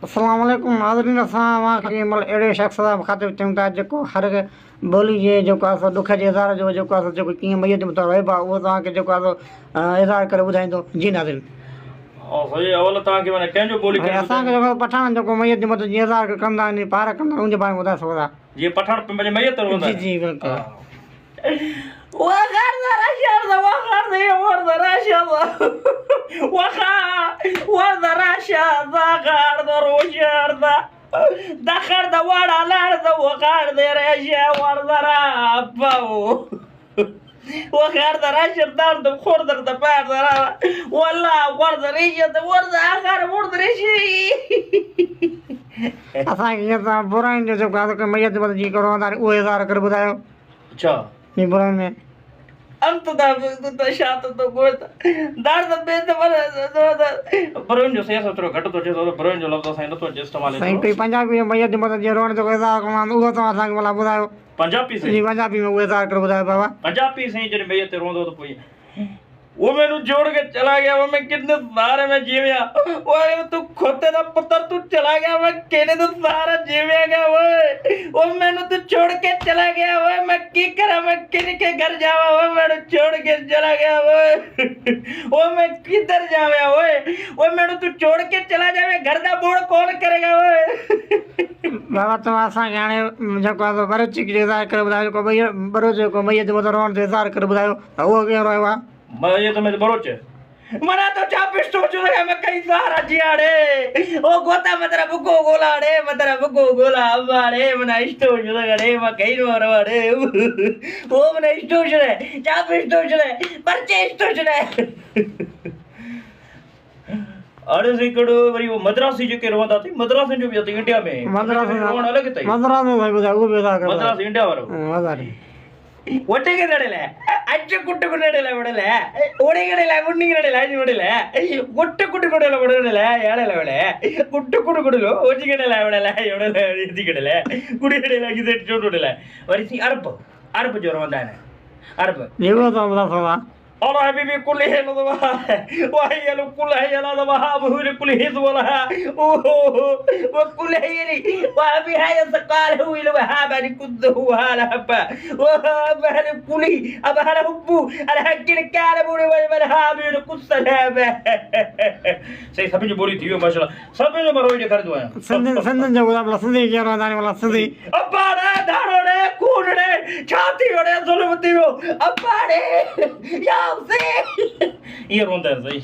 अस्सलाम वालेकुम नाज़रीन। असां अहिड़े शख़्स सां मुखातिब थियूं था जेको हर ॿोली जे जेको आहे दुख जे इज़हार जो जेको आहे जेको कीअं मैयत में रहिबो आहे उहो तव्हांखे जेको आहे इज़हार करे ॿुधाईंदो। जी नाज़रीन, असांखे जेको पठान जेको मैयत जे मथां जीअं इज़हार कंदा आहिनि पार कंदा आहिनि उनजे बारे में ॿुधाए सघो था। ये पठान पे मुझे मैयत रोंदा जी जी बिल्कुल। دخل دوار على الارض وقعد راشا وردرا باو وقعد راشا درد خردر دبار والله ورد ريشه ورد اخر ورد ريشي असांखे बुराइनि जो जेको आहे मैयत जे मथां जी करो उहो इज़हार करे ॿुधायो। अच्छा ही बुराइनि में अंत दा शात तो गोत दर्द पे तो बरोन जो से सोचो घट तो जो बरोन जो लफ्ज़ साइन तो इस्तेमाल साईं कोई पंजाबी में मैयत जे मथां जीअं रोअण जो इज़हार करणो आहे उहो तव्हां असांखे भला ॿुधायो। पंजाबी से जी पंजाबी में उहो इज़हार करे ॿुधायो बाबा। पंजाबी से जॾहिं मैयत ते रोंदो तो पोइ वो मैनू छोड़ के चला गया वो मैं कितने सहारे में जीविया वो तू खोते दा पुत्र तू चला गया मैं केने तो सहारा जीवेगा वो मैनू तू छोड़ के चला गया वो मैं की करा मैं किन के घर जावा वो मैनू छोड़ के चला गया वो मैं किधर जावे वो मैनू तू छोड़ के चला जावे घर दा बोड़ कौन करेगा वो बाबा तव्हां असांखे हाणे जेको आहे बरोच जो इज़हार करे ॿुधायो जेको बरोच जेको मैयत जे मथां रोअण जो इज़हार करे ॿुधायो त उहो कीअं रहियो आहे। ये तो मैं बरोच मना तो चापिस तो जो है मैं कई सारा जियाड़े ओ गोता मतलब बुको गोलाड़े मतलब बुको गोला हमारे मना इस्तो जो गड़े मैं कई रोड़े वो मना इस्तो जो है चापिस तो जो है परचे इस्तो जो है अरे से कड़ो वरी वो मद्रासी जो के रोंदा थी मद्रासी जो भी थी इंडिया में मद्रासी रोण अलग थी मद्रासी में ॿुधायो उहो बि इज़हार करे मद्रासी इंडिया वारो मज़ारी ಒಟ್ಟಿಗೆ ನಡಿಲೆ ಅಚ್ಚು ಕುಟ್ಟು ನಡಿಲೆ ಬಿಡಲೆ ಓಡಿಗೆ ನಡಿಲೆ ಗುಂಡಿಗೆ ನಡಿಲೆ ಅಜ್ಜಿ ಬಿಡಲೆ ಗುಟ್ಟು ಕುಟ್ಟು ಕೊಡಲೆ ಬಿಡಲೆ ಹೇಳಲೆ ಒಳ್ಳೆ ಗುಟ್ಟು ಕುಟ್ಟು ಕೊಡಲು ಒಜ್ಜಿಗೆ ನಡಿಲೆ ಬಿಡಲೆ ಎಡಲೆ ಇದಿ ಕಡಲೆ ಗುಡಿ ನಡಿಲೆ ಗಿದೆ ಚೋಡು ನಡಿಲೆ ವರಿಸಿ ಅರ್ಬ ಅರ್ಬ ಜೋರ ಬಂದಾನೆ ಅರ್ಬ ನೀವು ತಮ್ಮ الله حبيبي كل هي لضبها وهي كل هي لضبها بهول كل هي ضبها وكل هي لي وابي هاي الثقال هو اللي وهابا كده هو هلا هبا وهابا كل ابا هلا هبو انا حكي لك كلام ولا هابي قص هابا سي سبي جو بوري थी ما شاء الله سبي जो मरो जे कर दो संदन जो बोला संदी के रोदानी वाला संदी अब्बा रे धाड़ो रे कूड़ रे छाती रे जुल्म थी अब्बा रे या ये रोंदा है सही।